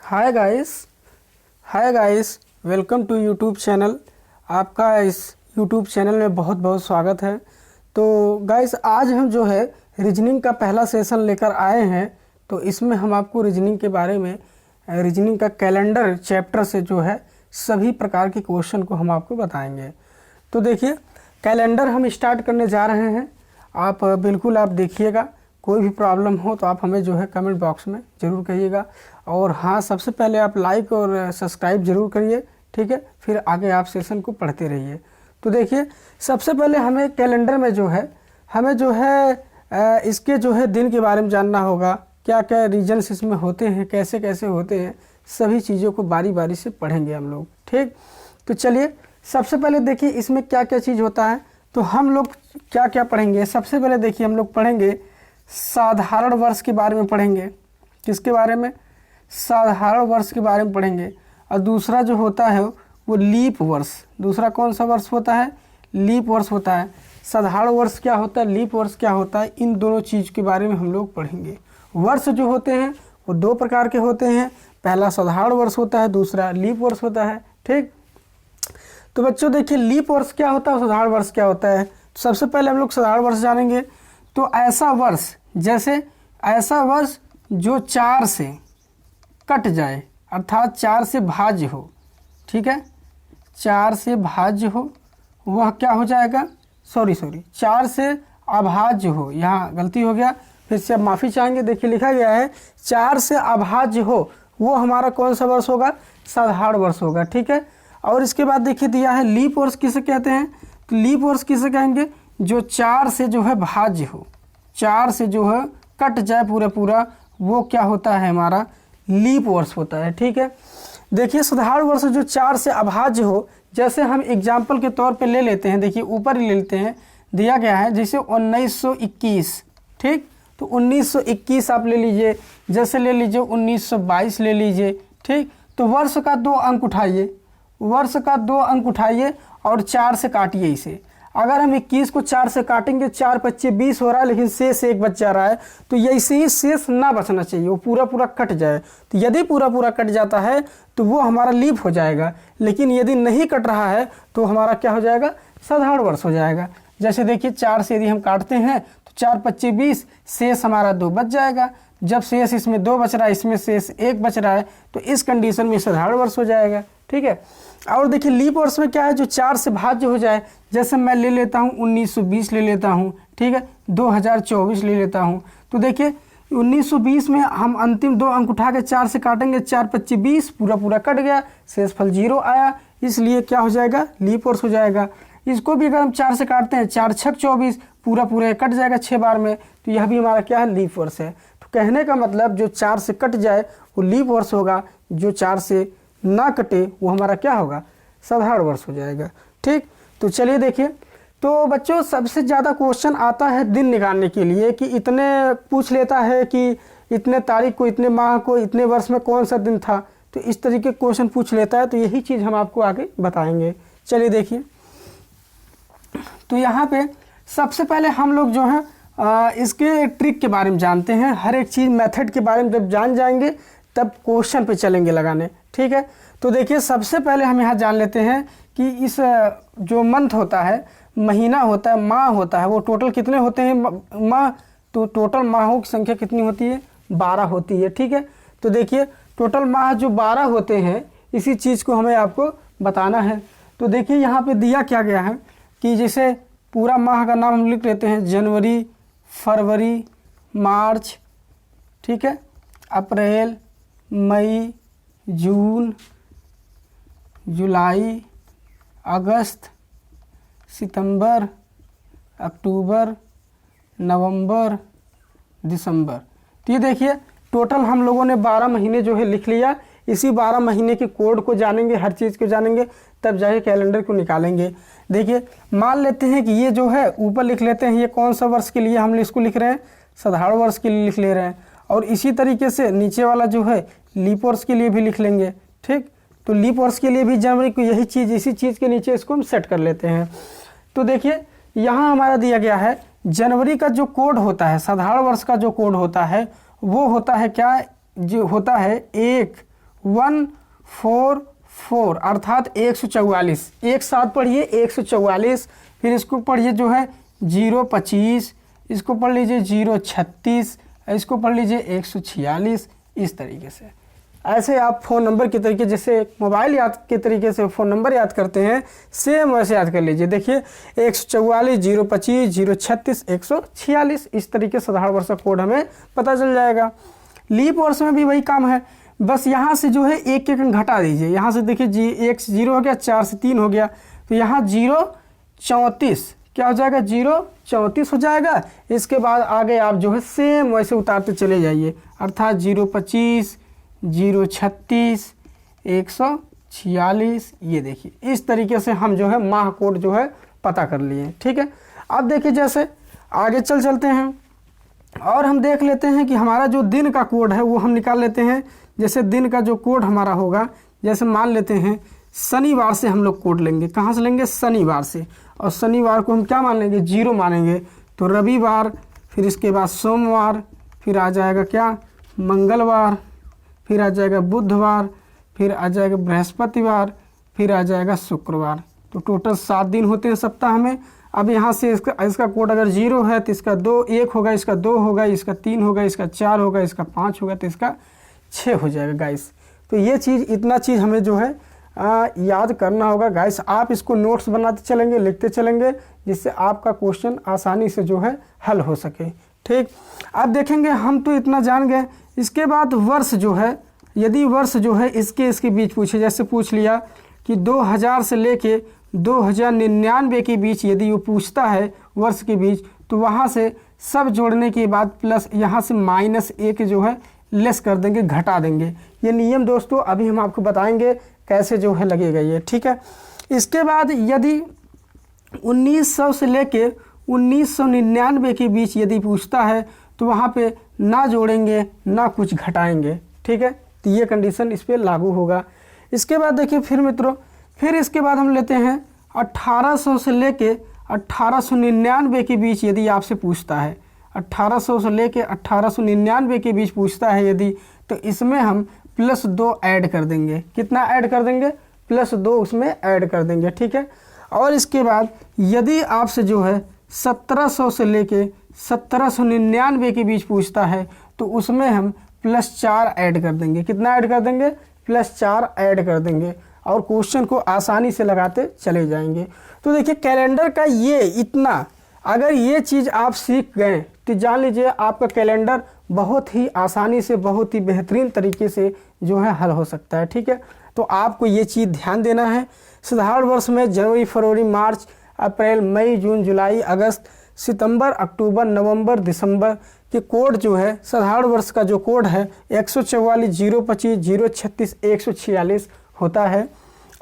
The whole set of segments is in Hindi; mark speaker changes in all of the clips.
Speaker 1: Hi guys hi guys welcome to YouTube channel. आपका इस यूट्यूब चैनल में बहुत बहुत स्वागत है। तो गाइस आज हम जो है रीजनिंग का पहला सेशन लेकर आए हैं। तो इसमें हम आपको रीजनिंग के बारे में रीजनिंग का कैलेंडर चैप्टर से जो है सभी प्रकार के क्वेश्चन को हम आपको बताएंगे। तो देखिए कैलेंडर हम स्टार्ट करने जा रहे हैं। आप बिल्कुल आप देखिएगा, कोई भी प्रॉब्लम हो तो आप हमें जो है कमेंट बॉक्स में ज़रूर कहिएगा। और हाँ, सबसे पहले आप लाइक और सब्सक्राइब ज़रूर करिए, ठीक है। फिर आगे आप सेशन को पढ़ते रहिए। तो देखिए सबसे पहले हमें कैलेंडर में जो है हमें जो है इसके जो है दिन के बारे में जानना होगा, क्या क्या रीजन्स इसमें होते हैं, कैसे कैसे होते हैं, सभी चीज़ों को बारी बारी से पढ़ेंगे हम लोग, ठीक। तो चलिए सबसे पहले देखिए इसमें क्या क्या चीज़ होता है। तो हम लोग क्या क्या पढ़ेंगे। सबसे पहले देखिए हम लोग पढ़ेंगे साधारण वर्ष के बारे में पढ़ेंगे। किसके बारे में? साधारण वर्ष के बारे में पढ़ेंगे। और दूसरा जो होता है वो लीप वर्ष। दूसरा कौन सा वर्ष होता है? लीप वर्ष होता है। साधारण वर्ष क्या होता है, लीप वर्ष क्या होता है, इन दोनों चीज़ के बारे में हम लोग पढ़ेंगे। वर्ष जो होते हैं वो दो प्रकार के होते हैं, पहला साधारण वर्ष होता है, दूसरा लीप वर्ष होता है, ठीक। तो बच्चों देखिए लीप वर्ष क्या होता है, साधारण वर्ष क्या होता है। तो सबसे पहले हम लोग साधारण वर्ष जानेंगे। तो ऐसा वर्ष, जैसे ऐसा वर्ष जो 4 से कट जाए, अर्थात 4 से भाज्य हो, ठीक है। 4 से भाज्य हो वह क्या हो जाएगा, सॉरी 4 से अभाज्य हो, यहाँ गलती हो गया, फिर से अब माफ़ी चाहेंगे। देखिए लिखा गया है 4 से अभाज्य हो वो हमारा कौन सा वर्ष होगा, साधारण वर्ष होगा, ठीक है। और इसके बाद देखिए दिया है लीप वर्ष किसे कहते हैं। तो लीप वर्ष किसे कहेंगे, जो 4 से जो है भाज्य हो, 4 से जो है कट जाए पूरा पूरा, वो क्या होता है, हमारा लीप वर्ष होता है, ठीक है। देखिए साधारण वर्ष जो 4 से अभाज्य हो, जैसे हम एग्जाम्पल के तौर पे ले लेते हैं, देखिए ऊपर ही ले लेते हैं, दिया गया है जैसे 1921, ठीक। तो 1921 आप ले लीजिए, जैसे ले लीजिए 1922 ले लीजिए, ठीक। तो वर्ष का 2 अंक उठाइए, वर्ष का 2 अंक उठाइए और 4 से काटिए इसे। अगर हम 21 को 4 से काटेंगे, 4 25 20 हो रहा है, लेकिन शेष 1 बच जा रहा है। तो ये ऐसे ही शेष ना बचना चाहिए, वो पूरा पूरा कट जाए। तो यदि पूरा पूरा कट जाता है तो वो हमारा लीप हो जाएगा, लेकिन यदि नहीं कट रहा है तो हमारा क्या हो जाएगा, साधारण वर्ष हो जाएगा। जैसे देखिए 4 से यदि हम काटते हैं तो 4 25 20, शेष हमारा 2 बच जाएगा। जब शेष इसमें 2 बच रहा है, इसमें शेष 1 बच रहा है, तो इस कंडीशन में साधारण वर्ष हो जाएगा, ठीक है। और देखिए लीप वर्ष में क्या है, जो 4 से भाज्य हो जाए, जैसे मैं ले लेता हूँ 1920 ले लेता हूँ, ठीक है, 2024 ले लेता हूँ। तो देखिए 1920 में हम अंतिम 2 अंक उठा के 4 से काटेंगे, 4 25 20, पूरा पूरा कट गया, शेषफल 0 आया, इसलिए क्या हो जाएगा, लीप वर्ष हो जाएगा। इसको भी अगर हम 4 से काटते हैं, 4 6 24, पूरा पूरा कट जाएगा 6 बार में, तो यह भी हमारा क्या है, लीप वर्ष है। तो कहने का मतलब जो 4 से कट जाए वो लीप वर्ष होगा, जो 4 से ना कटे वो हमारा क्या होगा, साधारण वर्ष हो जाएगा, ठीक। तो चलिए देखिए, तो बच्चों सबसे ज़्यादा क्वेश्चन आता है दिन निकालने के लिए, कि इतने पूछ लेता है कि इतने तारीख को, इतने माह को, इतने वर्ष में कौन सा दिन था। तो इस तरीके क्वेश्चन पूछ लेता है, तो यही चीज़ हम आपको आगे बताएंगे। चलिए देखिए, तो यहाँ पे सबसे पहले हम लोग जो है इसके ट्रिक के बारे में जानते हैं। हर एक चीज़ मेथड के बारे में जब जान जाएंगे तब क्वेश्चन पे चलेंगे लगाने, ठीक है। तो देखिए सबसे पहले हम यहाँ जान लेते हैं कि इस जो मंथ होता है, महीना होता है, माह होता है, वो टोटल कितने होते हैं माह। तो टोटल माहों की संख्या कितनी होती है, 12 होती है, ठीक है। तो देखिए टोटल माह जो 12 होते हैं, इसी चीज़ को हमें आपको बताना है। तो देखिए यहाँ पे दिया क्या गया है कि जैसे पूरा माह का नाम हम लिख लेते हैं, जनवरी, फरवरी, मार्च, ठीक है, अप्रैल, मई, जून, जुलाई, अगस्त, सितंबर, अक्टूबर, नवंबर, दिसंबर। तो ये देखिए टोटल हम लोगों ने 12 महीने जो है लिख लिया। इसी 12 महीने के कोड को जानेंगे, हर चीज़ को जानेंगे, तब जाके कैलेंडर को निकालेंगे। देखिए मान लेते हैं कि ये जो है ऊपर लिख लेते हैं, ये कौन सा वर्ष के लिए हम इसको लिख रहे हैं, साधारण वर्ष के लिए लिख ले रहे हैं। और इसी तरीके से नीचे वाला जो है लीप वर्ष के लिए भी लिख लेंगे, ठीक। तो लीप वर्ष के लिए भी जनवरी को यही चीज़, इसी चीज़ के नीचे इसको हम सेट कर लेते हैं। तो देखिए यहाँ हमारा दिया गया है जनवरी का जो कोड होता है, साधारण वर्ष का जो कोड होता है वो होता है क्या, जो होता है 1 144 अर्थात 144, एक साथ पढ़िए 144, फिर इसको पढ़िए जो है 025, इसको पढ़ लीजिए 036, इसको पढ़ लीजिए 146, इस तरीके से। ऐसे आप फ़ोन नंबर के तरीके, जैसे मोबाइल याद के तरीके से फ़ोन नंबर याद करते हैं, सेम वैसे याद कर लीजिए। देखिए 144, 025, 036, 146, इस तरीके से साधारण वर्ष का कोड हमें पता चल जाएगा। लीप वर्ष में भी वही काम है, बस यहाँ से जो है एक एक घटा दीजिए। यहाँ से देखिए एक 0 हो गया, 4 से 3 हो गया, तो यहाँ 034 क्या हो जाएगा, 034 हो जाएगा। इसके बाद आगे आप जो है सेम वैसे उतारते चले जाइए, अर्थात 025, 036, 146, ये देखिए इस तरीके से हम जो है माह कोड जो है पता कर लिए। ठीक है, अब देखिए जैसे आगे चलते हैं और हम देख लेते हैं कि हमारा जो दिन का कोड है वो हम निकाल लेते हैं। जैसे दिन का जो कोड हमारा होगा, जैसे मान लेते हैं शनिवार से हम लोग कोड लेंगे। कहाँ से लेंगे, शनिवार से। और शनिवार को हम क्या मान लेंगे, 0 मानेंगे। तो रविवार, फिर इसके बाद सोमवार, फिर आ जाएगा क्या, मंगलवार, फिर आ जाएगा बुधवार, फिर आ जाएगा बृहस्पतिवार, फिर आ जाएगा शुक्रवार। तो टोटल 7 दिन होते हैं सप्ताह में। अब यहाँ से इसका कोड अगर 0 है तो इसका 1 होगा, इसका 2 होगा, इसका 3 होगा, इसका 4 होगा, इसका 5 होगा, तो इसका 6 हो जाएगा गाइस। तो ये चीज़, इतना चीज़ हमें जो है याद करना होगा गाइस। आप इसको नोट्स बनाते चलेंगे, लिखते चलेंगे, जिससे आपका क्वेश्चन आसानी से जो है हल हो सके। ठीक, अब देखेंगे हम तो इतना जान गए। इसके बाद वर्ष जो है, यदि वर्ष जो है इसके बीच पूछे, जैसे पूछ लिया कि 2000 से लेके 2099 के बीच यदि वो पूछता है वर्ष के बीच, तो वहाँ से सब जोड़ने के बाद प्लस यहाँ से -1 जो है लेस कर देंगे, घटा देंगे। ये नियम दोस्तों अभी हम आपको बताएंगे कैसे जो है लगेगा ये। ठीक है, इसके बाद यदि 1900 से लेके 1999 के बीच यदि पूछता है तो वहाँ पे ना जोड़ेंगे ना कुछ घटाएंगे। ठीक है, तो ये कंडीशन इस पर लागू होगा। इसके बाद देखिए फिर मित्रों, फिर इसके बाद हम लेते हैं 1800 से लेके 1899 के बीच यदि आपसे पूछता है, 1800 से लेके 1899 के बीच पूछता है यदि, तो इसमें हम +2 ऐड कर देंगे। कितना ऐड कर देंगे, +2 उसमें ऐड कर देंगे। ठीक है, और इसके बाद यदि आपसे जो है 1700 से लेके 1799 के बीच पूछता है तो उसमें हम +4 ऐड कर देंगे। कितना ऐड कर देंगे, +4 ऐड कर देंगे, और क्वेश्चन को आसानी से लगाते चले जाएंगे। तो देखिए कैलेंडर का ये इतना, अगर ये चीज़ आप सीख गए तो जान लीजिए आपका कैलेंडर बहुत ही आसानी से, बहुत ही बेहतरीन तरीके से जो है हल हो सकता है। ठीक है, तो आपको ये चीज़ ध्यान देना है। साधारण वर्ष में जनवरी, फरवरी, मार्च, अप्रैल, मई, जून, जुलाई, अगस्त, सितंबर, अक्टूबर, नवंबर, दिसंबर के कोड जो है, साधारण वर्ष का जो कोड है 144, 025, 036, 146 होता है।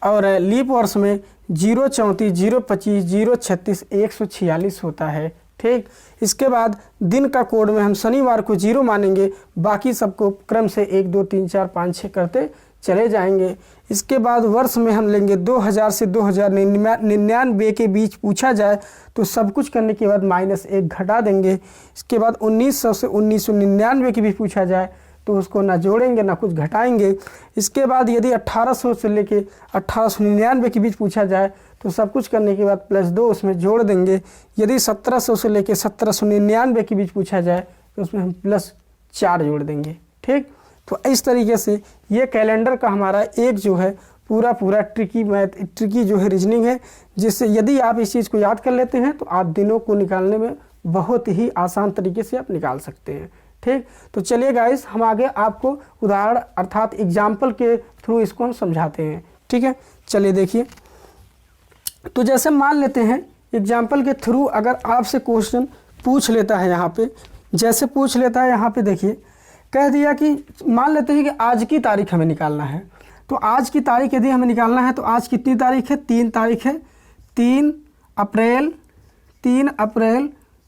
Speaker 1: और लीप वर्ष में 034, 025, 036, 146 होता है। ठीक, इसके बाद दिन का कोड में हम शनिवार को 0 मानेंगे, बाकी सबको क्रम से 1, 2, 3, 4, 5, 6 करते चले जाएंगे। इसके बाद वर्ष में हम लेंगे 2000 से 2099 के बीच पूछा जाए तो सब कुछ करने के बाद -1 घटा देंगे। इसके बाद 1900 से 1999 के बीच पूछा जाए तो उसको ना जोड़ेंगे ना कुछ घटाएंगे। इसके बाद यदि 1800 से लेके 1899 के बीच पूछा जाए तो सब कुछ करने के बाद +2 उसमें जोड़ देंगे। यदि 1700 से लेके 1799 के बीच पूछा जाए तो उसमें हम +4 जोड़ देंगे। ठीक, तो इस तरीके से ये कैलेंडर का हमारा एक जो है पूरा ट्रिकी जो है रीजनिंग है, जिससे यदि आप इस चीज़ को याद कर लेते हैं तो आप दिनों को निकालने में बहुत ही आसान तरीके से आप निकाल सकते हैं। ठीक, तो चलिए गाइस हम आगे आपको उदाहरण अर्थात एग्जाम्पल के थ्रू इसको हम समझाते हैं। ठीक है, चलिए देखिए। तो जैसे मान लेते हैं एग्जाम्पल के थ्रू अगर आपसे क्वेश्चन पूछ लेता है, यहाँ पे जैसे पूछ लेता है, यहाँ पे देखिए कह दिया कि मान लेते हैं कि आज की तारीख हमें निकालना है। तो आज की तारीख यदि हमें निकालना है तो आज कितनी तारीख है, 3 तारीख है, 3 अप्रैल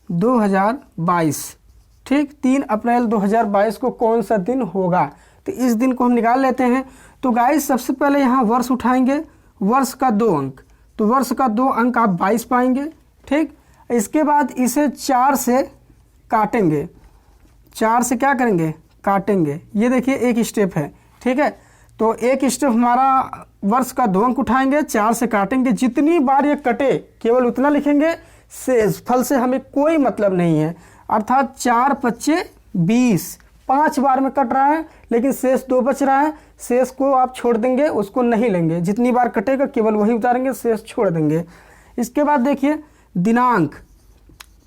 Speaker 1: 2022। ठीक, 3 अप्रैल 2022 को कौन सा दिन होगा, तो इस दिन को हम निकाल लेते हैं। तो गाइस सबसे पहले यहाँ वर्ष उठाएंगे, वर्ष का 2 अंक, तो वर्ष का 2 अंक आप 22 पाएंगे। ठीक, इसके बाद इसे 4 से काटेंगे, 4 से क्या करेंगे, काटेंगे। ये देखिए एक स्टेप है। ठीक है, तो एक स्टेप हमारा वर्ष का 2 अंक उठाएंगे, 4 से काटेंगे, जितनी बार ये कटे केवल उतना लिखेंगे। शेष फल से हमें कोई मतलब नहीं है, अर्थात 4 पच्चे 20, 5 बार में कट रहा है लेकिन शेष 2 बच रहा है। शेष को आप छोड़ देंगे, उसको नहीं लेंगे, जितनी बार कटेगा केवल वही उतारेंगे, शेष छोड़ देंगे। इसके बाद देखिए दिनांक,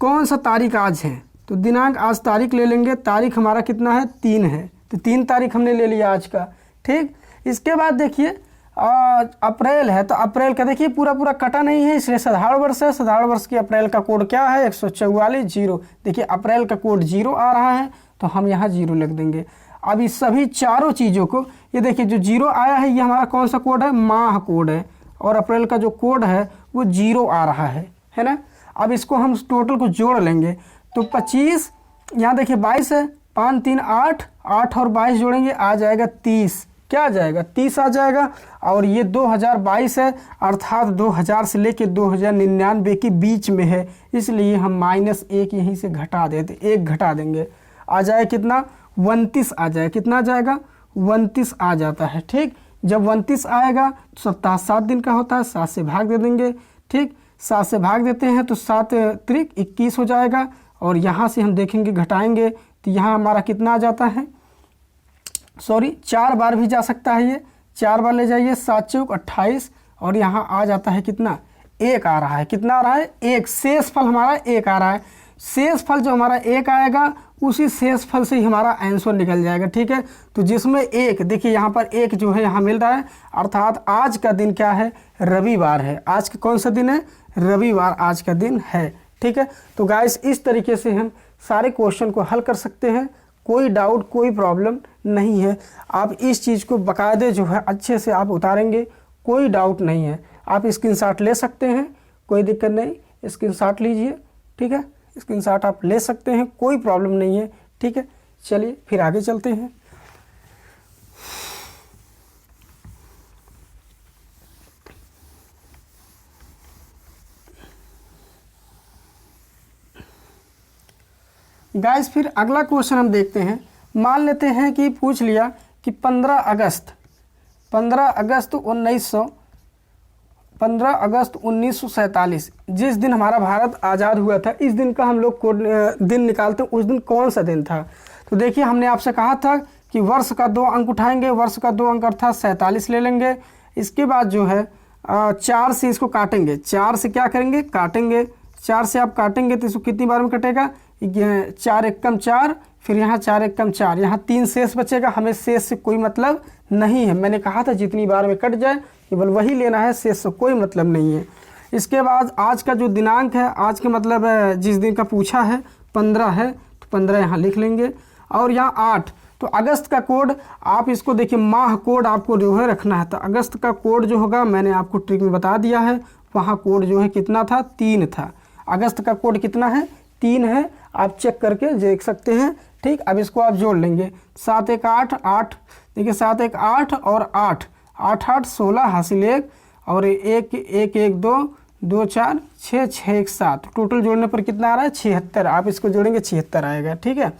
Speaker 1: कौन सा तारीख आज है, तो दिनांक आज तारीख ले लेंगे। तारीख हमारा कितना है, 3 है, तो 3 तारीख हमने ले लिया आज का, ठीक। इसके बाद देखिए अप्रैल है, तो अप्रैल का देखिए पूरा पूरा कटा नहीं है, इसलिए साधारण वर्ष है। साधारण वर्ष की अप्रैल का कोड क्या है, 144 0। देखिए अप्रैल का कोड 0 आ रहा है तो हम यहाँ 0 लिख देंगे। अब इस सभी चारों चीज़ों को, ये देखिए जो 0 आया है ये हमारा कौन सा कोड है, माह कोड है, और अप्रैल का जो कोड है वो 0 आ रहा है ना। अब इसको हम टोटल को जोड़ लेंगे, तो 25, यहाँ देखिए 22 है, 5 3 8, 8 और 22 जोड़ेंगे आ जाएगा 30। क्या आ जाएगा, 30 आ जाएगा। और ये 2022 है, अर्थात 2000 से लेके 2099 के बीच में है, इसलिए हम -1 यहीं से घटा देते, 1 घटा देंगे, आ जाए कितना, 29 आ जाए। कितना आ जाएगा, 29 आ जाता है, ठीक। जब 29 आएगा तो सप्ताह 7 दिन का होता है, 7 से भाग दे देंगे, ठीक। 7 से भाग देते हैं तो 7 त्रिक 21 हो जाएगा। और यहाँ से हम देखेंगे घटाएंगे तो यहाँ हमारा कितना आ जाता है, सॉरी 4 बार भी जा सकता है, ये 4 बार ले जाइए, 7 चौक 28, और यहाँ आ जाता है कितना, 1 आ रहा है। कितना आ रहा है, 1। शेष फल हमारा 1 आ रहा है। शेष फल जो हमारा 1 आएगा उसी शेष फल से ही हमारा आंसर निकल जाएगा, ठीक है। तो जिसमें 1, देखिए यहाँ पर 1 जो है यहाँ मिल रहा है, अर्थात आज का दिन क्या है, रविवार है। आज का कौन सा दिन है, रविवार आज का दिन है, ठीक है। तो गाइस इस तरीके से हम सारे क्वेश्चन को हल कर सकते हैं, कोई डाउट कोई प्रॉब्लम नहीं है। आप इस चीज़ को बाकायदे जो है अच्छे से आप उतारेंगे, कोई डाउट नहीं है। आप स्क्रीनशॉट ले सकते हैं, कोई दिक्कत नहीं, स्क्रीनशॉट लीजिए, ठीक है। स्क्रीनशॉट आप ले सकते हैं, कोई प्रॉब्लम नहीं है, ठीक है। चलिए फिर आगे चलते हैं। गाइस फिर अगला क्वेश्चन हम देखते हैं। मान लेते हैं कि पूछ लिया कि 15 अगस्त 1947 जिस दिन हमारा भारत आज़ाद हुआ था, इस दिन का हम लोग दिन निकालते हैं, उस दिन कौन सा दिन था। तो देखिए हमने आपसे कहा था कि वर्ष का 2 अंक उठाएंगे, वर्ष का 2 अंक अर्थात 47 ले लेंगे। इसके बाद जो है 4 से इसको काटेंगे, 4 से क्या करेंगे, काटेंगे। 4 से आप काटेंगे तो इसको कितनी बार में कटेगा, 4 एकम 4, फिर यहाँ 4 एकम 4, यहाँ 3 शेष बचेगा। हमें शेष से कोई मतलब नहीं है, मैंने कहा था जितनी बार में कट जाए केवल वही लेना है, शेष से कोई मतलब नहीं है। इसके बाद आज का जो दिनांक है, आज का मतलब जिस दिन का पूछा है 15 है, तो 15 यहाँ लिख लेंगे। और यहाँ 8, तो अगस्त का कोड आप इसको देखिए, माह कोड आपको जो है रखना है। तो अगस्त का कोड जो होगा मैंने आपको ट्रिक में बता दिया है, वहाँ कोड जो है कितना था, 3 था। अगस्त का कोड कितना है, 3 है, आप चेक करके देख सकते हैं, ठीक। अब इसको आप जोड़ लेंगे, 7 1 8 8, देखिए 7 1 8 और 8 8 8 16 हासिल 1, और 1 1 1 2 2 4 6 6 1 7, टोटल जोड़ने पर कितना आ रहा है, 76। आप इसको जोड़ेंगे 76 आएगा, ठीक है।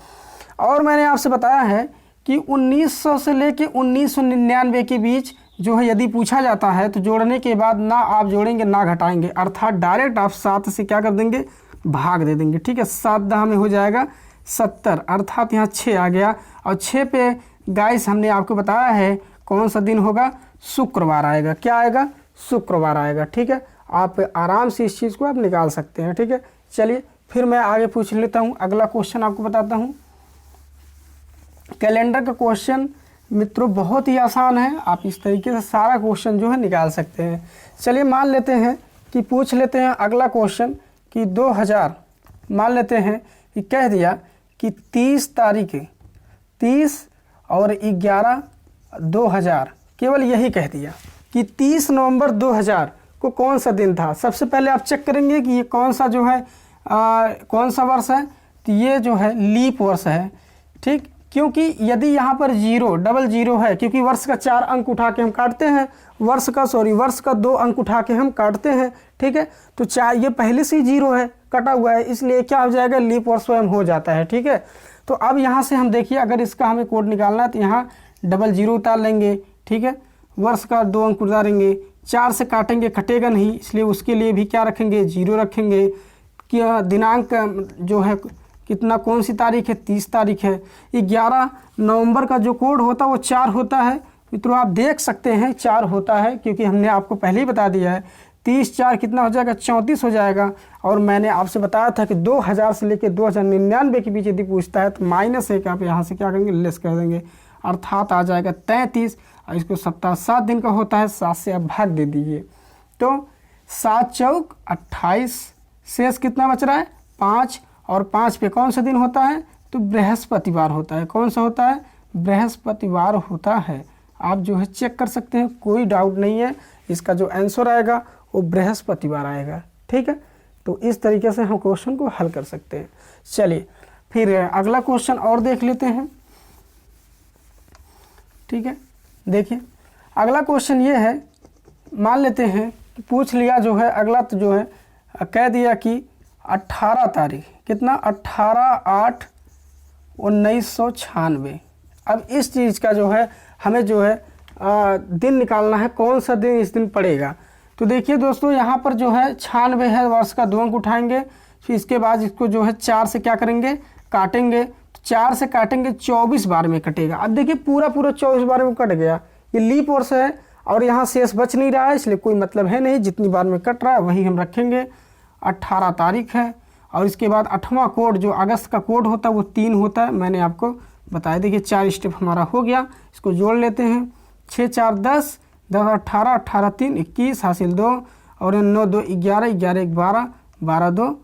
Speaker 1: और मैंने आपसे बताया है कि 1900 से लेके 1999 के बीच जो है यदि पूछा जाता है तो जोड़ने के बाद ना आप जोड़ेंगे ना घटाएंगे, अर्थात डायरेक्ट आप 7 से क्या कर देंगे, भाग दे देंगे, ठीक है। 7 10 में हो जाएगा 70, अर्थात यहाँ 6 आ गया। और 6 पे गाइस हमने आपको बताया है कौन सा दिन होगा, शुक्रवार आएगा। क्या आएगा, शुक्रवार आएगा, ठीक है। आप आराम से इस चीज़ को आप निकाल सकते हैं, ठीक है। चलिए फिर मैं आगे पूछ लेता हूँ, अगला क्वेश्चन आपको बताता हूँ। कैलेंडर का क्वेश्चन मित्रों बहुत ही आसान है, आप इस तरीके से सारा क्वेश्चन जो है निकाल सकते हैं। चलिए मान लेते हैं कि पूछ लेते हैं अगला क्वेश्चन कि 2000, मान लेते हैं कि कह दिया कि 30 तारीख 30 और 11 2000, केवल यही कह दिया कि 30 नवंबर 2000 को कौन सा दिन था। सबसे पहले आप चेक करेंगे कि ये कौन सा जो है कौन सा वर्ष है, तो ये जो है लीप वर्ष है, ठीक। क्योंकि यदि यहाँ पर 0 है, क्योंकि वर्ष का 4 अंक उठा के हम काटते हैं, वर्ष का 2 अंक उठा के हम काटते हैं, ठीक है। तो 4 ये पहले से ही 0 है, कटा हुआ है, इसलिए क्या हो जाएगा, लीप वर्ष स्वयं हो जाता है, ठीक है। तो अब यहाँ से हम देखिए, अगर इसका हमें कोड निकालना है तो यहाँ 00 उतार लेंगे, ठीक है। वर्ष का 2 अंक उतारेंगे, 4 से काटेंगे, कटेगा नहीं, इसलिए उसके लिए भी क्या रखेंगे, 0 रखेंगे। क्या दिनांक जो है कितना, कौन सी तारीख है, 30 तारीख है। 11 नवंबर का जो कोड होता है वो 4 होता है मित्रों, आप देख सकते हैं 4 होता है, क्योंकि हमने आपको पहले ही बता दिया है। 30 4 कितना हो जाएगा, 34 हो जाएगा। और मैंने आपसे बताया था कि 2000 से लेकर 2099 के बीच यदि पूछता है तो -1 आप यहाँ से क्या करेंगे, लेस कर देंगे, अर्थात आ जाएगा 33। और इसको सप्ताह 7 दिन का होता है, 7 से आप भाग दे दीजिए तो 7 चौक 28, शेष कितना बच रहा है, 5। और 5 पे कौन सा दिन होता है, तो बृहस्पतिवार होता है। कौन सा होता है, बृहस्पतिवार होता है। आप जो है चेक कर सकते हैं, कोई डाउट नहीं है। इसका जो आंसर आएगा वो बृहस्पतिवार आएगा, ठीक है। तो इस तरीके से हम क्वेश्चन को हल कर सकते हैं। चलिए फिर अगला क्वेश्चन और देख लेते हैं, ठीक है। देखिए अगला क्वेश्चन ये है, मान लेते हैं कि पूछ लिया जो है, अगला तो जो है कह दिया कि 18 तारीख, कितना, 18/8/1996। अब इस चीज़ का जो है हमें जो है दिन निकालना है, कौन सा दिन इस दिन पड़ेगा। तो देखिए दोस्तों, यहाँ पर जो है 96 है, वर्ष का 2 अंक उठाएंगे, फिर इसके बाद इसको जो है 4 से क्या करेंगे, काटेंगे। तो 4 से काटेंगे, 24 बार में कटेगा। अब देखिए पूरा 24 बार में कट गया, ये लीप वर्ष है और यहाँ शेष बच नहीं रहा है, इसलिए कोई मतलब है नहीं, जितनी बार में कट रहा है वही हम रखेंगे। 18 तारीख है और इसके बाद 8वां कोड जो अगस्त का कोड होता है वो 3 होता है, मैंने आपको बताया। देखिए 4 स्टेप हमारा हो गया, इसको जोड़ लेते हैं। 6 4 10, 10 18, 18 3 21, हासिल 2, और 9 2 11, 11 1 12, 12 2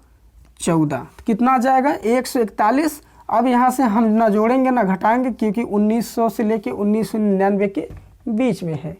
Speaker 1: 14, कितना आ जाएगा, 141। अब यहाँ से हम ना जोड़ेंगे ना घटाएंगे, क्योंकि 1900 से लेके 1999 के बीच में है।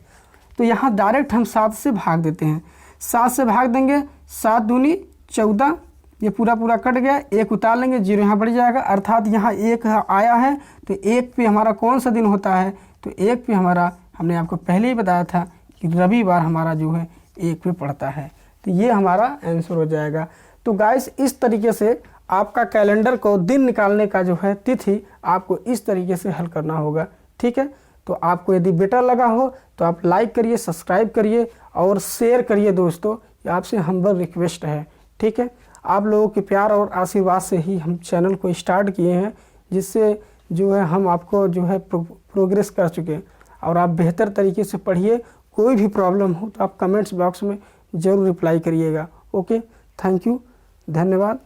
Speaker 1: तो यहाँ डायरेक्ट हम 7 से भाग देते हैं, 7 से भाग देंगे, 7 दूनी 14, ये पूरा कट गया, 1 उतार लेंगे, 0 यहाँ बढ़ जाएगा, अर्थात यहाँ 1 आया है। तो 1 पे हमारा कौन सा दिन होता है, तो 1 पे हमारा, हमने आपको पहले ही बताया था कि रविवार हमारा जो है 1 पे पड़ता है। तो ये हमारा आंसर हो जाएगा। तो गाइस इस तरीके से आपका कैलेंडर को दिन निकालने का जो है तिथि आपको इस तरीके से हल करना होगा, ठीक है। तो आपको यदि बेटर लगा हो तो आप लाइक करिए, सब्सक्राइब करिए और शेयर करिए दोस्तों, ये आपसे हम्बल रिक्वेस्ट है, ठीक है। आप लोगों के प्यार और आशीर्वाद से ही हम चैनल को स्टार्ट किए हैं, जिससे जो है हम आपको जो है प्रोग्रेस कर चुके हैं। और आप बेहतर तरीके से पढ़िए, कोई भी प्रॉब्लम हो तो आप कमेंट्स बॉक्स में ज़रूर रिप्लाई करिएगा। ओके, थैंक यू, धन्यवाद।